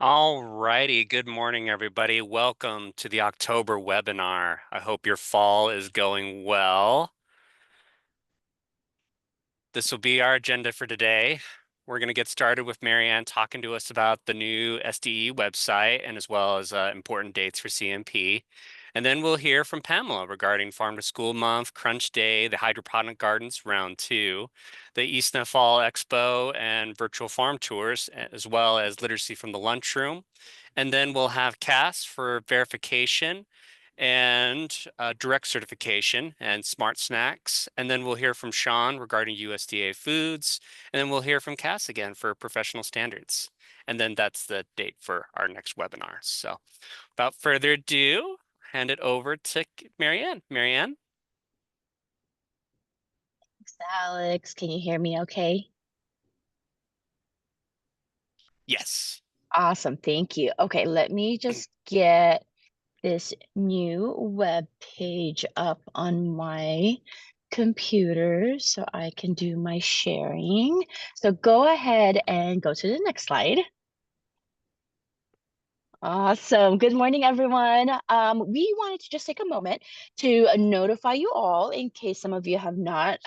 All righty. Good morning, everybody. Welcome to the October webinar. I hope your fall is going well. This will be our agenda for today. We're going to get started with Marianne talking to us about the new SDE website and as well as important dates for CNP. And then we'll hear from Pamela regarding Farm to School Month, Crunch Day, the Hydroponic Gardens Round 2, the Eastna Fall Expo and virtual farm tours, as well as literacy from the lunchroom. And then we'll have Cass for verification and direct certification and smart snacks. And then we'll hear from Sean regarding USDA foods. And then we'll hear from Cass again for professional standards. And then that's the date for our next webinar. So without further ado, hand it over to Marianne. Marianne? Thanks, Alex. Can you hear me okay? Yes. Awesome. Thank you. Okay, let me just get this new web page up on my computer so I can do my sharing. So go ahead and go to the next slide. Awesome. Good morning, everyone. We wanted to just take a moment to notify you all in case some of you have not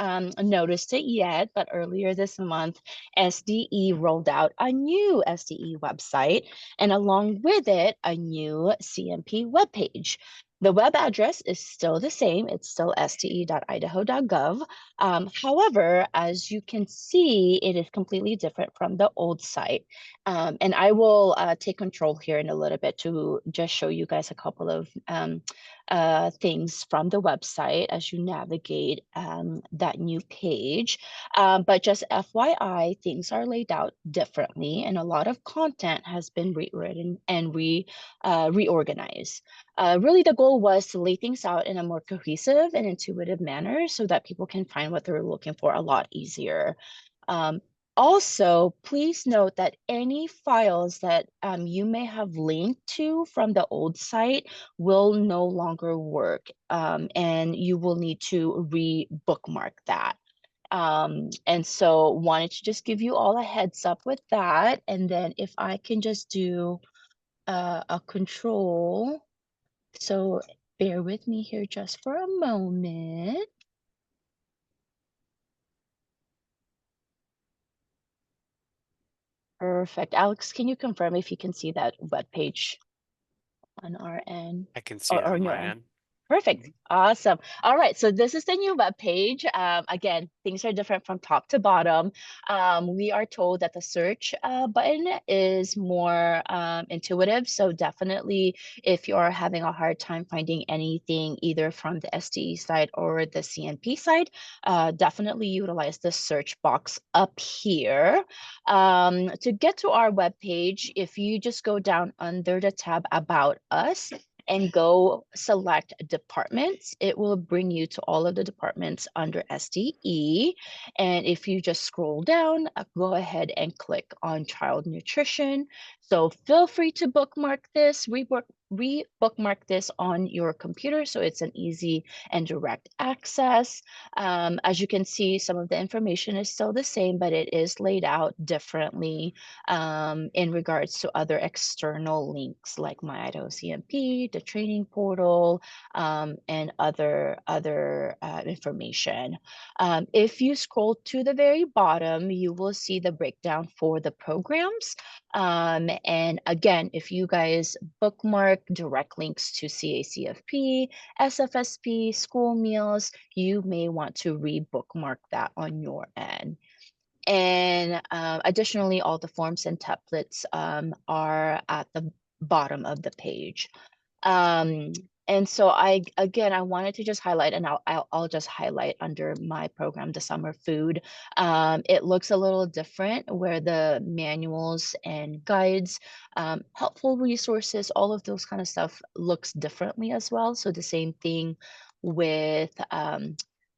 noticed it yet, but earlier this month, SDE rolled out a new SDE website and along with it, a new CNP webpage. The web address is still the same. It's still ste.idaho.gov. However, as you can see, it is completely different from the old site. And I will take control here in a little bit to just show you guys a couple of things from the website as you navigate that new page. But just FYI, things are laid out differently and a lot of content has been rewritten and reorganized. Really, the goal was to lay things out in a more cohesive and intuitive manner so that people can find what they're looking for a lot easier. Um, Also, please note that any files that you may have linked to from the old site will no longer work, and you will need to re-bookmark that. And so wanted to just give you all a heads up with that. And then if I can just do a control. So bear with me here just for a moment. Perfect. Alex, can you confirm if you can see that web page on our end I can see it or on on your my end? end. Perfect. Awesome. All right. So this is the new web page. Again, things are different from top to bottom. We are told that the search button is more intuitive. So definitely, if you're having a hard time finding anything either from the SDE side or the CNP side, definitely utilize the search box up here. To get to our web page, if you just go down under the tab About Us, and go select departments, it will bring you to all of the departments under SDE. And if you just scroll down, go ahead and click on child nutrition. So feel free to bookmark this, re-bookmark this on your computer so it's an easy and direct access. As you can see, some of the information is still the same, but it is laid out differently in regards to other external links like My Idaho CMP, the training portal, and other information. If you scroll to the very bottom, you will see the breakdown for the programs. And again, if you guys bookmark direct links to CACFP, SFSP, school meals, you may want to re-bookmark that on your end. And additionally, all the forms and templates are at the bottom of the page. Um, and so I wanted to just highlight, and I'll just highlight under my program, the summer food. It looks a little different where the manuals and guides, helpful resources, all of those kind of stuff looks differently as well. So the same thing with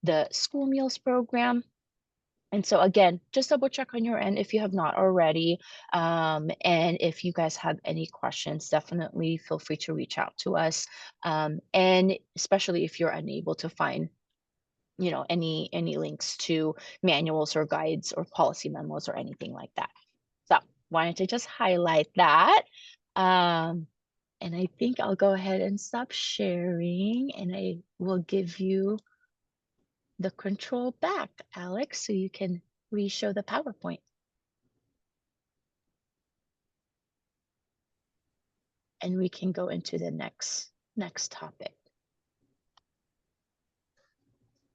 the school meals program. And so again, just double check on your end if you have not already. And if you guys have any questions, definitely feel free to reach out to us. And especially if you're unable to find, any links to manuals or guides or policy memos or anything like that. So wanted to just highlight that. Um, and I think I'll go ahead and stop sharing and I will give you the control back, Alex, so you can re-show the PowerPoint and we can go into the next topic.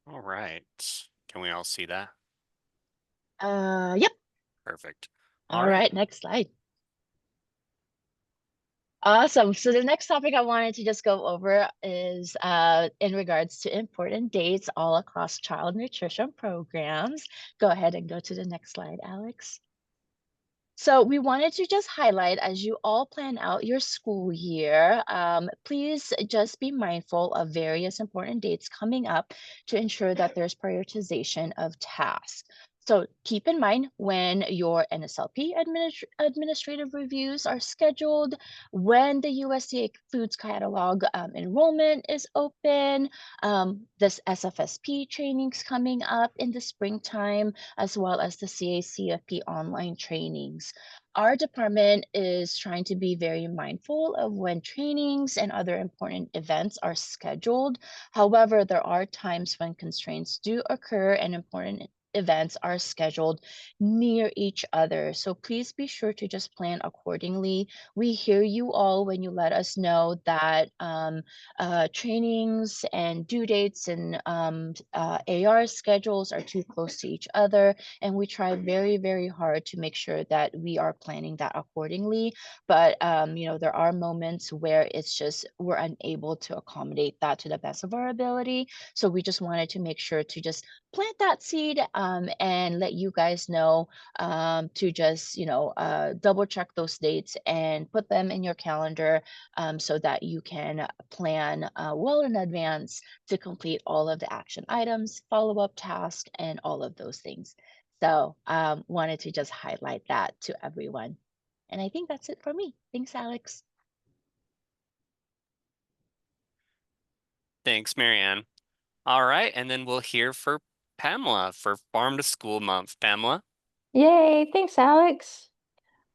All right. Can we all see that? Yep. Perfect. All All right. right, next slide. Awesome. So the next topic I wanted to just go over is in regards to important dates all across child nutrition programs. Go ahead and go to the next slide, Alex. So we wanted to just highlight as you all plan out your school year, please just be mindful of various important dates coming up to ensure that there's prioritization of tasks. So keep in mind when your NSLP administrative reviews are scheduled, when the USDA Foods Catalog enrollment is open, this SFSP trainings coming up in the springtime, as well as the CACFP online trainings. Our department is trying to be very mindful of when trainings and other important events are scheduled. However, there are times when constraints do occur and important events are scheduled near each other. So please be sure to just plan accordingly. We hear you all when you let us know that trainings and due dates and AR schedules are too close to each other. And we try very, very hard to make sure that we are planning that accordingly. But, there are moments where it's just we're unable to accommodate that to the best of our ability. So we just wanted to make sure to just plant that seed and let you guys know to just, double check those dates and put them in your calendar so that you can plan well in advance to complete all of the action items, follow-up tasks, and all of those things. So wanted to just highlight that to everyone. And I think that's it for me. Thanks, Alex. Thanks, Marianne. All right. And then we'll hear for Pamela for Farm to School Month. Pamela? Yay, thanks, Alex.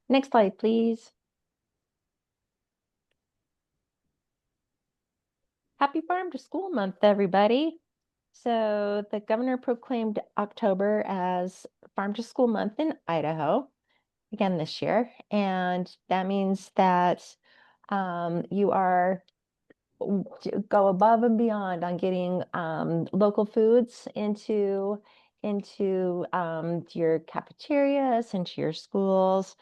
Next slide, please. Happy Farm to School Month, everybody. So the governor proclaimed October as Farm to School Month in Idaho again this year. And that means that you are go above and beyond on getting local foods into your cafeterias, into your schools.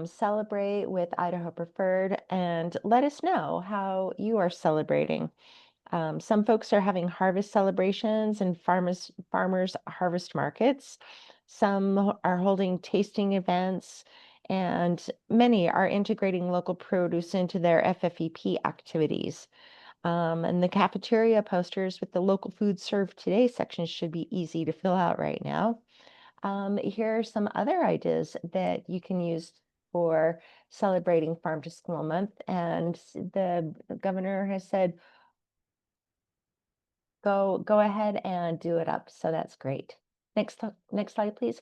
Celebrate with Idaho Preferred and let us know how you are celebrating. Some folks are having harvest celebrations and farmers harvest markets. Some are holding tasting events, and many are integrating local produce into their FFEP activities. And the cafeteria posters with the local food served today section should be easy to fill out right now. Here are some other ideas that you can use for celebrating Farm to School Month. And the governor has said, go ahead and do it up. So that's great. Next slide, please.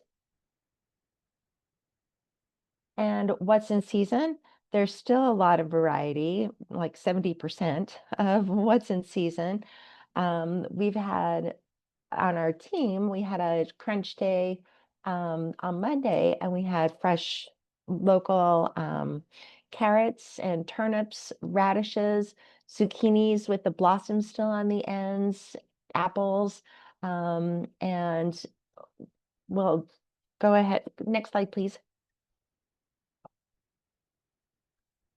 And what's in season? There's still a lot of variety, like 70% of what's in season. We've had on our team, we had a crunch day on Monday, and we had fresh local carrots and turnips, radishes, zucchinis with the blossoms still on the ends, apples, and well, go ahead. Next slide, please.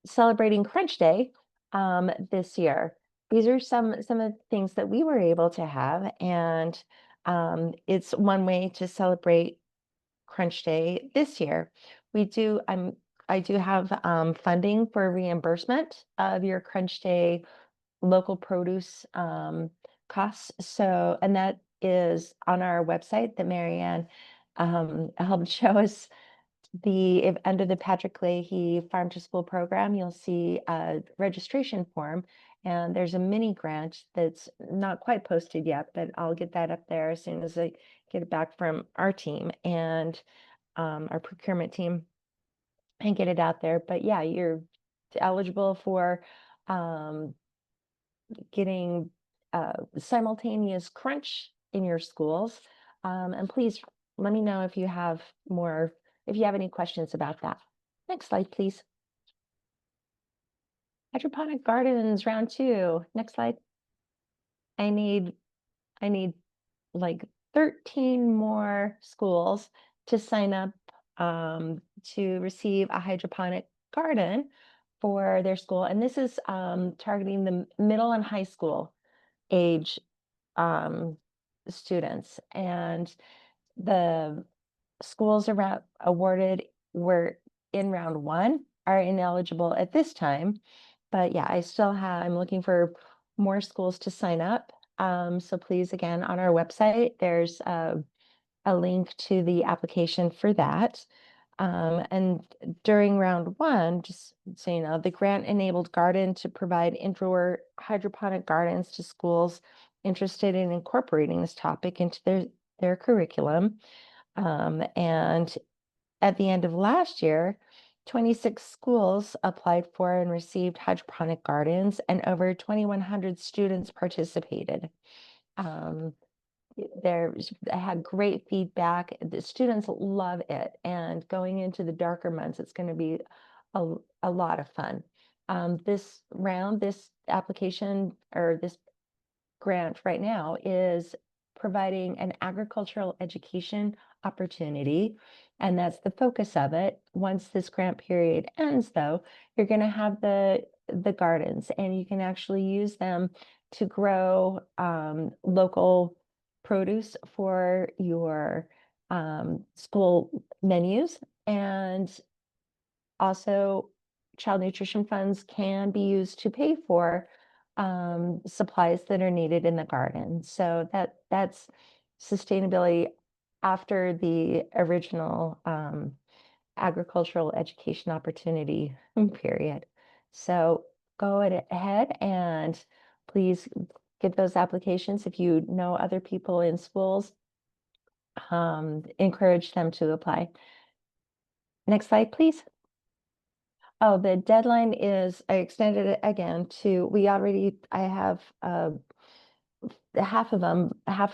Celebrating Crunch Day this year. These are some of the things that we were able to have, and it's one way to celebrate Crunch Day this year. I do have funding for reimbursement of your Crunch Day local produce costs. So, and that is on our website that Marianne helped show us if under the Patrick Leahy Farm to School program, you'll see a registration form, and there's a mini grant that's not quite posted yet, but I'll get that up there as soon as I get it back from our team and our procurement team. and get it out there. But yeah, you're eligible for getting simultaneous crunch in your schools. And please let me know if you have any questions about that. Next slide, please. Hydroponic gardens, round 2. Next slide. I need like 13 more schools to sign up to receive a hydroponic garden for their school. And this is targeting the middle and high school age students. And the schools awarded were in round 1 are ineligible at this time. But yeah, I'm looking for more schools to sign up. So please, again, on our website, there's a link to the application for that. And during round 1, just so you know, the grant enabled garden to provide indoor hydroponic gardens to schools interested in incorporating this topic into their curriculum. And at the end of last year, 26 schools applied for and received hydroponic gardens, and over 2,100 students participated. Um, I had great feedback. The students love it, and going into the darker months, it's going to be a lot of fun. This application or this grant right now is providing an agricultural education opportunity, and that's the focus of it. Once this grant period ends, though, you're going to have the gardens, and you can actually use them to grow local produce for your school menus. And also, child nutrition funds can be used to pay for supplies that are needed in the garden. So that's sustainability after the original agricultural education opportunity period. So go ahead and please get those applications. If you know other people in schools, encourage them to apply. Next slide, please. Oh, the deadline I extended it again I have half of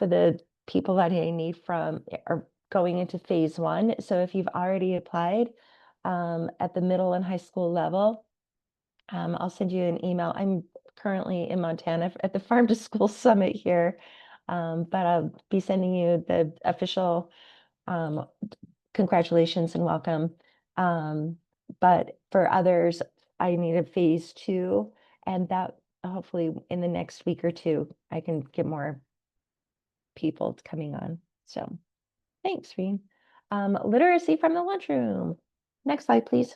the people that I need are going into phase 1. So if you've already applied at the middle and high school level, I'll send you an email. I'm currently in Montana at the Farm to School Summit here, but I'll be sending you the official congratulations and welcome. But for others, I need a phase 2, and that hopefully in the next week or 2, I can get more people coming on. So thanks, Reen. Literacy from the lunchroom. Next slide, please.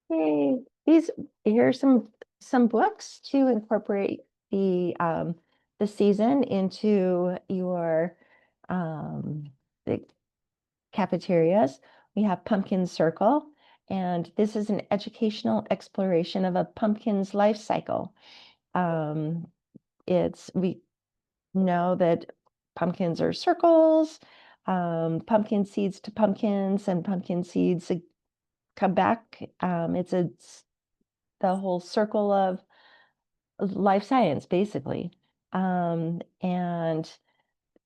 Yay. Here are some books to incorporate the season into your the cafeterias. We have Pumpkin Circle, and this is an educational exploration of a pumpkin's life cycle. We know that pumpkins are circles, pumpkin seeds to pumpkins, and pumpkin seeds come back. It's the whole circle of life science, basically. And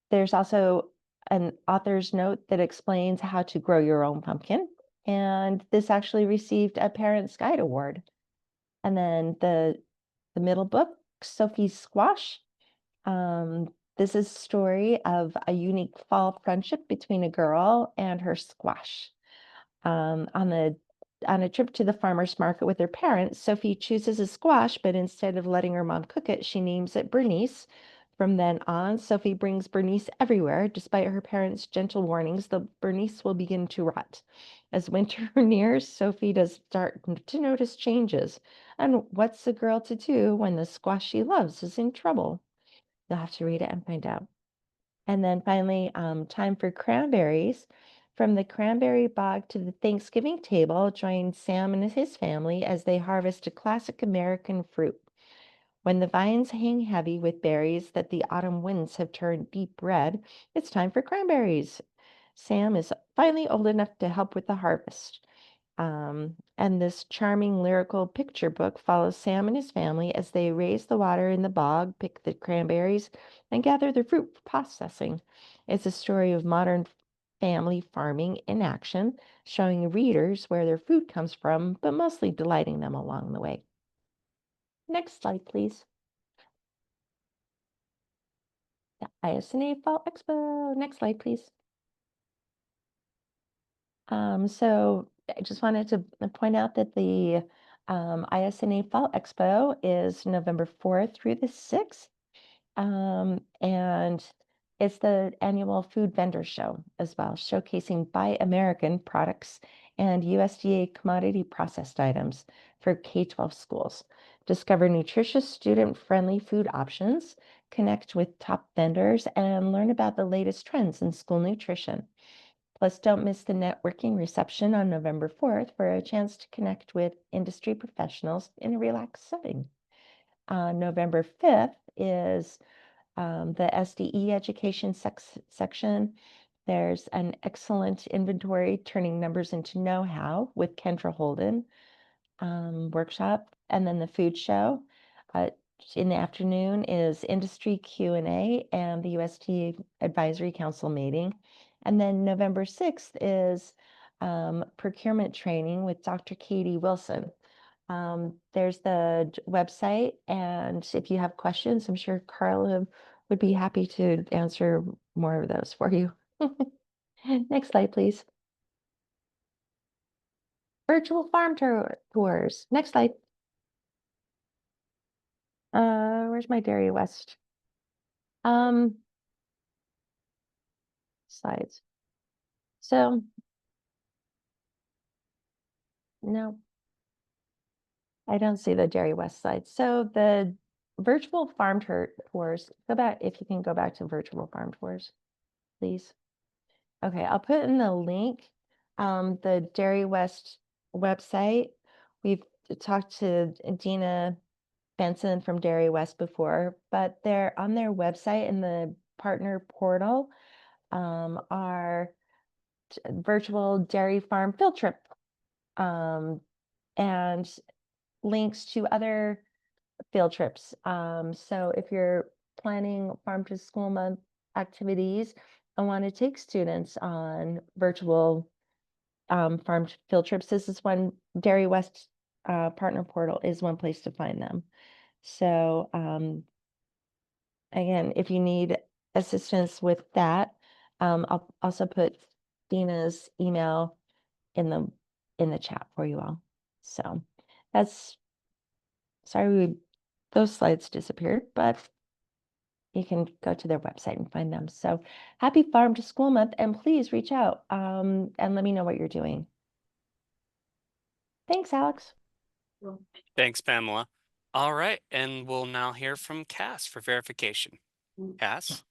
there's also an author's note that explains how to grow your own pumpkin. And this actually received a Parents Guide Award. And then the middle book, Sophie's Squash. This is a story of a unique fall friendship between a girl and her squash. On a trip to the farmer's market with her parents, Sophie chooses a squash, but instead of letting her mom cook it, she names it Bernice. From then on, Sophie brings Bernice everywhere. Despite her parents' gentle warnings, the Bernice will begin to rot. As winter nears, Sophie does start to notice changes. And what's a girl to do when the squash she loves is in trouble? You'll have to read it and find out. And then finally, time for cranberries. From the cranberry bog to the Thanksgiving table, join Sam and his family as they harvest a classic American fruit. When the vines hang heavy with berries that the autumn winds have turned deep red, it's time for cranberries. Sam is finally old enough to help with the harvest. And this charming lyrical picture book follows Sam and his family as they raise the water in the bog, pick the cranberries, and gather the fruit for processing. It's a story of modern family farming in action, showing readers where their food comes from, but mostly delighting them along the way. Next slide, please. The ISNA Fall Expo. Next slide, please. So I just wanted to point out that the ISNA Fall Expo is November 4th through the 6th. And it's the annual food vendor show as well, showcasing Buy American products and USDA commodity processed items for K-12 schools. Discover nutritious, student-friendly food options, connect with top vendors, and learn about the latest trends in school nutrition. Plus, don't miss the networking reception on November 4th for a chance to connect with industry professionals in a relaxed setting. November 5th is the SDE education section. There's an excellent inventory, turning numbers into know-how with Kendra Holden workshop. And then the food show in the afternoon is industry Q&A and the USDA Advisory Council meeting. And then November 6th is procurement training with Dr. Katie Wilson. There's the website, and if you have questions, I'm sure Carla would be happy to answer more of those for you. Next slide, please. Virtual farm tours. Next slide. Where's my Dairy West? Slides. So, no, I don't see the Dairy West slide. So the virtual farm tours, go back, if you can go back to virtual farm tours, please. Okay, I'll put in the link, the Dairy West website. We've talked to Dina Benson from Dairy West before, but they're on their website in the partner portal are virtual dairy farm field trip and links to other field trips. So if you're planning farm to school month activities and want to take students on virtual farm field trips, this is one. Dairy West partner portal is one place to find them. So again, if you need assistance with that, I'll also put Dina's email in the chat for you all. So that's, sorry those slides disappeared, but you can go to their website and find them. So happy Farm to School Month, and please reach out and let me know what you're doing. Thanks, Alex. Thanks, Pamela. All right, and we'll now hear from Cass for verification. Cass?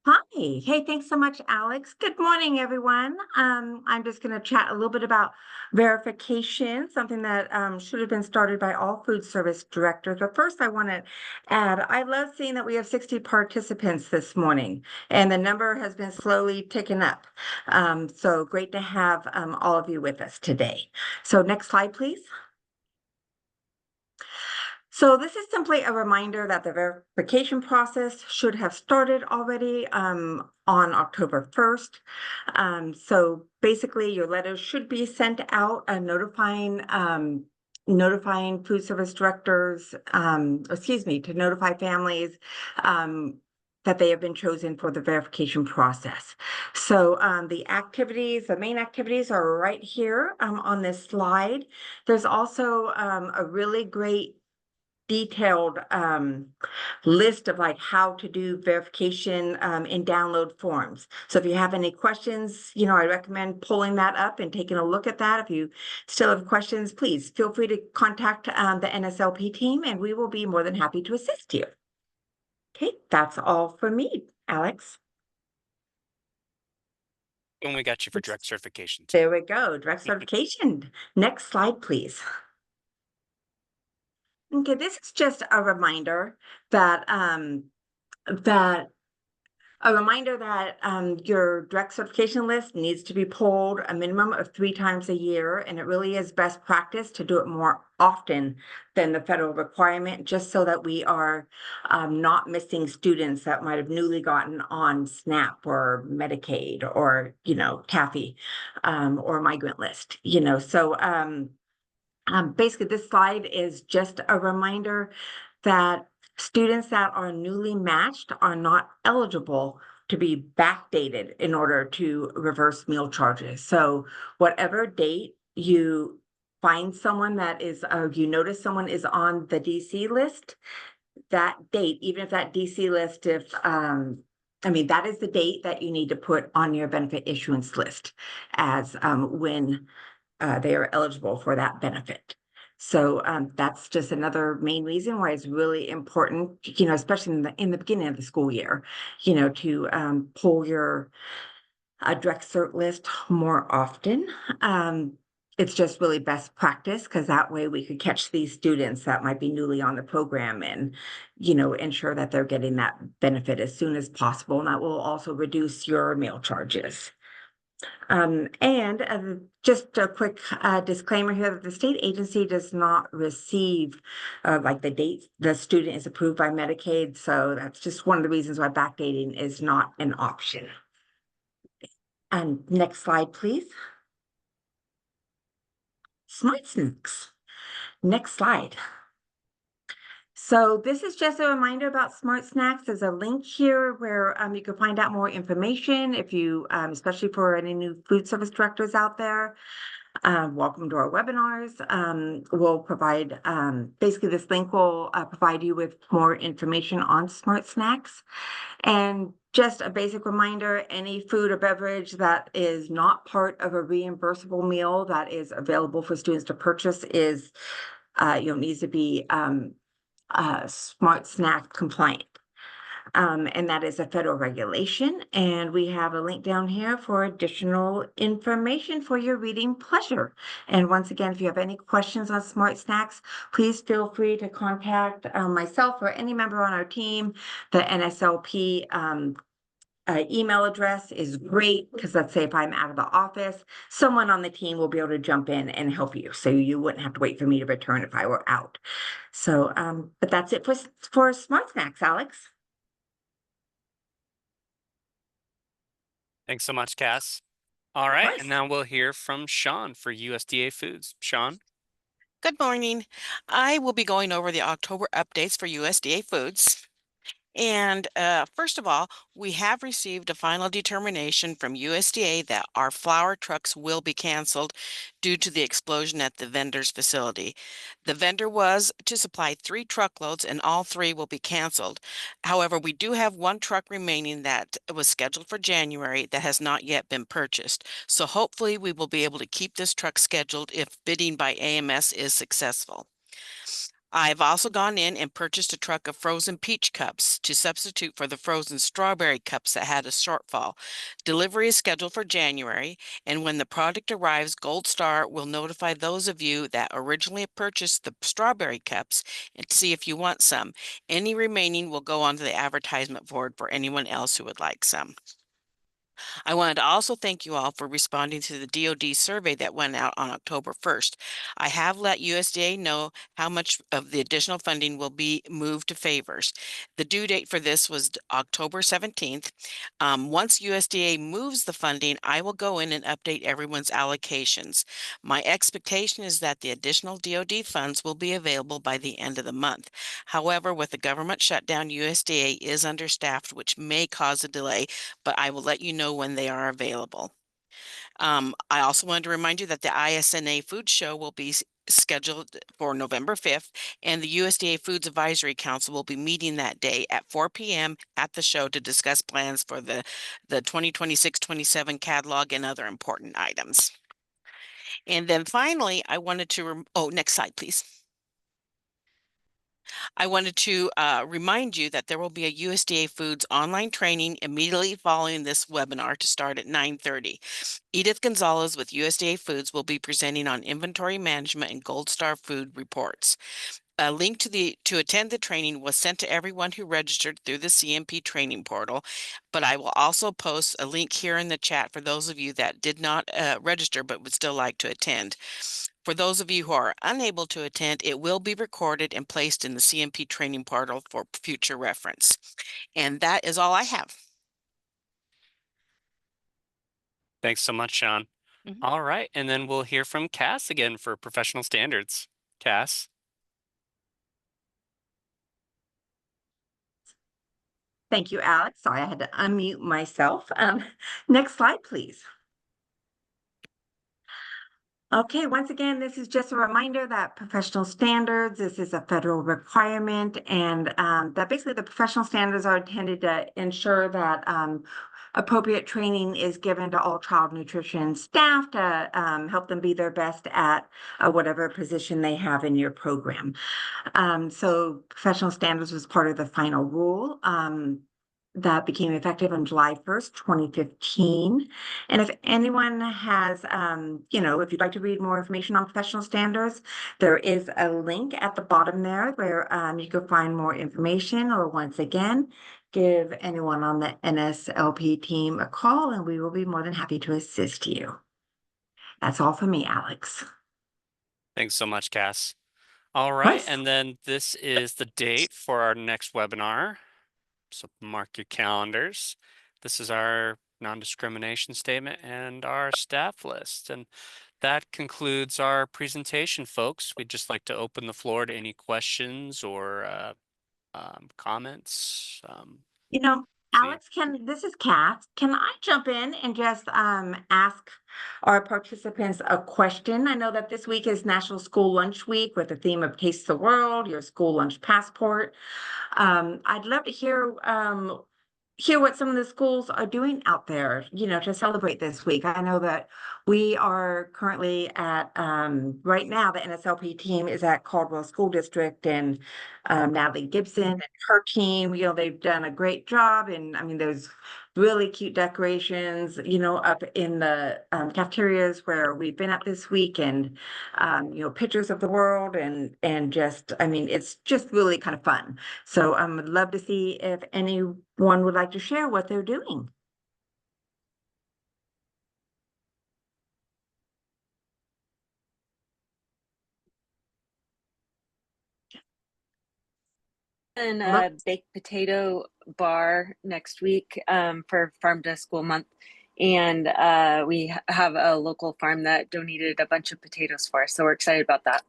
Hi. Hey, thanks so much, Alex. Good morning, everyone. I'm just going to chat a little bit about verification, something that should have been started by all food service directors. But first, I want to add, I love seeing that we have 60 participants this morning, and the number has been slowly ticking up. So great to have all of you with us today. So next slide, please. So this is simply a reminder that the verification process should have started already on October 1st. So basically your letters should be sent out notifying food service directors, to notify families that they have been chosen for the verification process. So the main activities are right here on this slide. There's also a really great detailed list of like how to do verification in download forms. So if you have any questions, I recommend pulling that up and taking a look at that. If you still have questions, please feel free to contact the NSLP team and we will be more than happy to assist you. Okay, that's all for me, Alex. And we got you for direct certification too. There we go, direct certification. Next slide, please. Okay, this is just a reminder that A reminder that your direct certification list needs to be pulled a minimum of 3 times a year, and it really is best practice to do it more often than the federal requirement, just so that we are not missing students that might have newly gotten on SNAP or Medicaid or, TAFI or migrant list, So basically, this slide is just a reminder that students that are newly matched are not eligible to be backdated in order to reverse meal charges. So whatever date you find someone that is, you notice someone is on the DC list, that date, even if that DC list, that is the date that you need to put on your benefit issuance list as when they are eligible for that benefit. So that's just another main reason why it's really important, especially in the beginning of the school year, to pull your direct cert list more often. It's just really best practice, because that way we could catch these students that might be newly on the program and, ensure that they're getting that benefit as soon as possible. And that will also reduce your meal charges. And just a quick disclaimer here that the state agency does not receive like the date the student is approved by Medicaid. So that's just one of the reasons why backdating is not an option. And next slide, please. Smart Snacks. Next slide. So this is just a reminder about Smart Snacks. There's a link here where you can find out more information if you, especially for any new food service directors out there. Welcome to our webinars. We'll provide, basically this link will provide you with more information on Smart Snacks. And just a basic reminder, any food or beverage that is not part of a reimbursable meal that is available for students to purchase is, needs to be Smart Snack compliant. And that is a federal regulation. And we have a link down here for additional information for your reading pleasure. And once again, if you have any questions on Smart Snacks, please feel free to contact myself or any member on our team. The NSLP email address is great, because let's say if I'm out of the office, someone on the team will be able to jump in and help you. So you wouldn't have to wait for me to return if I were out. So, but that's it for Smart Snacks, Alex. Thanks so much, Cass. All right, and now we'll hear from Sean for USDA Foods. Sean? Good morning. I will be going over the October updates for USDA Foods. And first of all, we have received a final determination from USDA that our flour trucks will be canceled due to the explosion at the vendor's facility. The vendor was to supply 3 truckloads, and all 3 will be canceled. However, we do have 1 truck remaining that was scheduled for January that has not yet been purchased. So hopefully we will be able to keep this truck scheduled if bidding by AMS is successful. I've also gone in and purchased a truck of frozen peach cups to substitute for the frozen strawberry cups that had a shortfall. Delivery is scheduled for January, and when the product arrives, Gold Star will notify those of you that originally purchased the strawberry cups and see if you want some. Any remaining will go onto the advertisement board for anyone else who would like some. I wanted to also thank you all for responding to the DoD survey that went out on October 1st. I have let USDA know how much of the additional funding will be moved to favors. The due date for this was October 17th. Once USDA moves the funding, I will go in and update everyone's allocations. My expectation is that the additional DoD funds will be available by the end of the month. However, with the government shutdown, USDA is understaffed, which may cause a delay, but I will let you know when they are available. I also wanted to remind you that the ISNA Food Show will be scheduled for November 5th, and the USDA Foods Advisory Council will be meeting that day at 4 p.m. at the show to discuss plans for the 2026-27 catalog and other important items. And then finally, I wanted to, next slide, please. I wanted to remind you that there will be a USDA Foods online training immediately following this webinar to start at 9:30. Edith Gonzalez with USDA Foods will be presenting on inventory management and Gold Star food reports. A link to attend the training was sent to everyone who registered through the CNP training portal, but I will also post a link here in the chat for those of you that did not register but would still like to attend. For those of you who are unable to attend, it will be recorded and placed in the CNP training portal for future reference. And that is all I have. Thanks so much, Sean. All right, and then we'll hear from Cass again for professional standards. Cass. Thank you, Alex. Sorry, I had to unmute myself. Next slide, please. Okay, once again, this is just a reminder that professional standards, this is a federal requirement, and that basically the professional standards are intended to ensure that appropriate training is given to all child nutrition staff to help them be their best at whatever position they have in your program. So professional standards was part of the final rule. That became effective on July 1st, 2015. And if anyone has, if you'd like to read more information on professional standards, there is a link at the bottom there where you can find more information, or once again, give anyone on the NSLP team a call and we will be more than happy to assist you. That's all for me, Alex. Thanks so much, Cass. All right, and then this is the date for our next webinar. So mark your calendars. This is our non-discrimination statement and our staff list. And that concludes our presentation, folks. We'd just like to open the floor to any questions or comments. Alex, this is Kat. Can I jump in and just ask our participants a question? I know that this week is National School Lunch Week with the theme of Taste the World, your school lunch passport. I'd love to hear what some of the schools are doing out there, to celebrate this week. I know that we are currently at, right now, the NSLP team is at Caldwell School District, and Natalie Gibson and her team, they've done a great job. And I mean, there's really cute decorations, up in the cafeterias where we've been at this week, and, pictures of the world, and just, I mean, it's just really kind of fun. So I would love to see if anyone would like to share what they're doing. And a baked potato bar next week for Farm to School Month. And we have a local farm that donated a bunch of potatoes for us. So we're excited about that.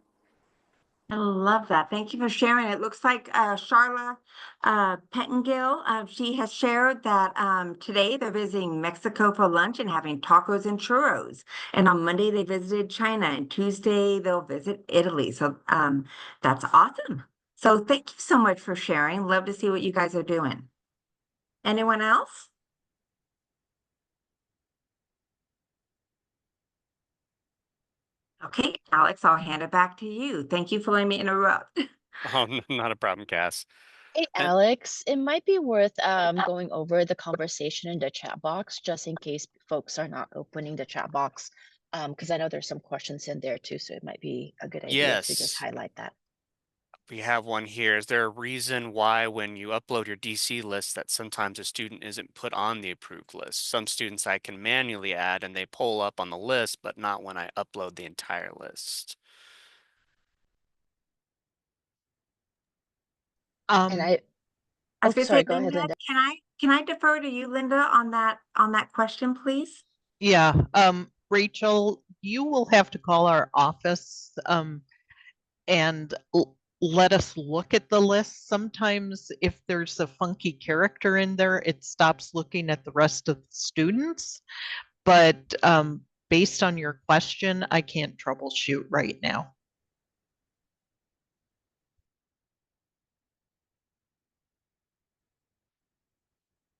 I love that. Thank you for sharing. It looks like Charla Pettengill, she has shared that today they're visiting Mexico for lunch and having tacos and churros. And on Monday they visited China, and Tuesday they'll visit Italy. So that's awesome. So thank you so much for sharing. Love to see what you guys are doing. Anyone else? Okay, Alex, I'll hand it back to you. Thank you for letting me interrupt. Oh, not a problem, Cass. Hey, Alex, it might be worth going over the conversation in the chat box, just in case folks are not opening the chat box, because I know there's some questions in there too, so it might be a good idea to just highlight that. We have one here. Is there a reason why when you upload your DC list that sometimes a student isn't put on the approved list? Some students I can manually add and they pull up on the list, but not when I upload the entire list. And I was gonna sorry, say, go ahead, Lynda, Lynda. can I defer to you, Lynda, on that question, please? Yeah, Rachel, you will have to call our office and let us look at the list. Sometimes if there's a funky character in there, it stops looking at the rest of the students. But based on your question, I can't troubleshoot right now.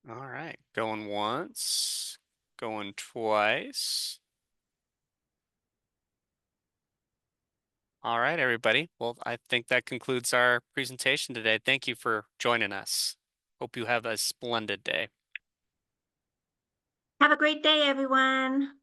All right, going once, going twice. All right, everybody. Well, I think that concludes our presentation today. Thank you for joining us. Hope you have a splendid day. Have a great day, everyone.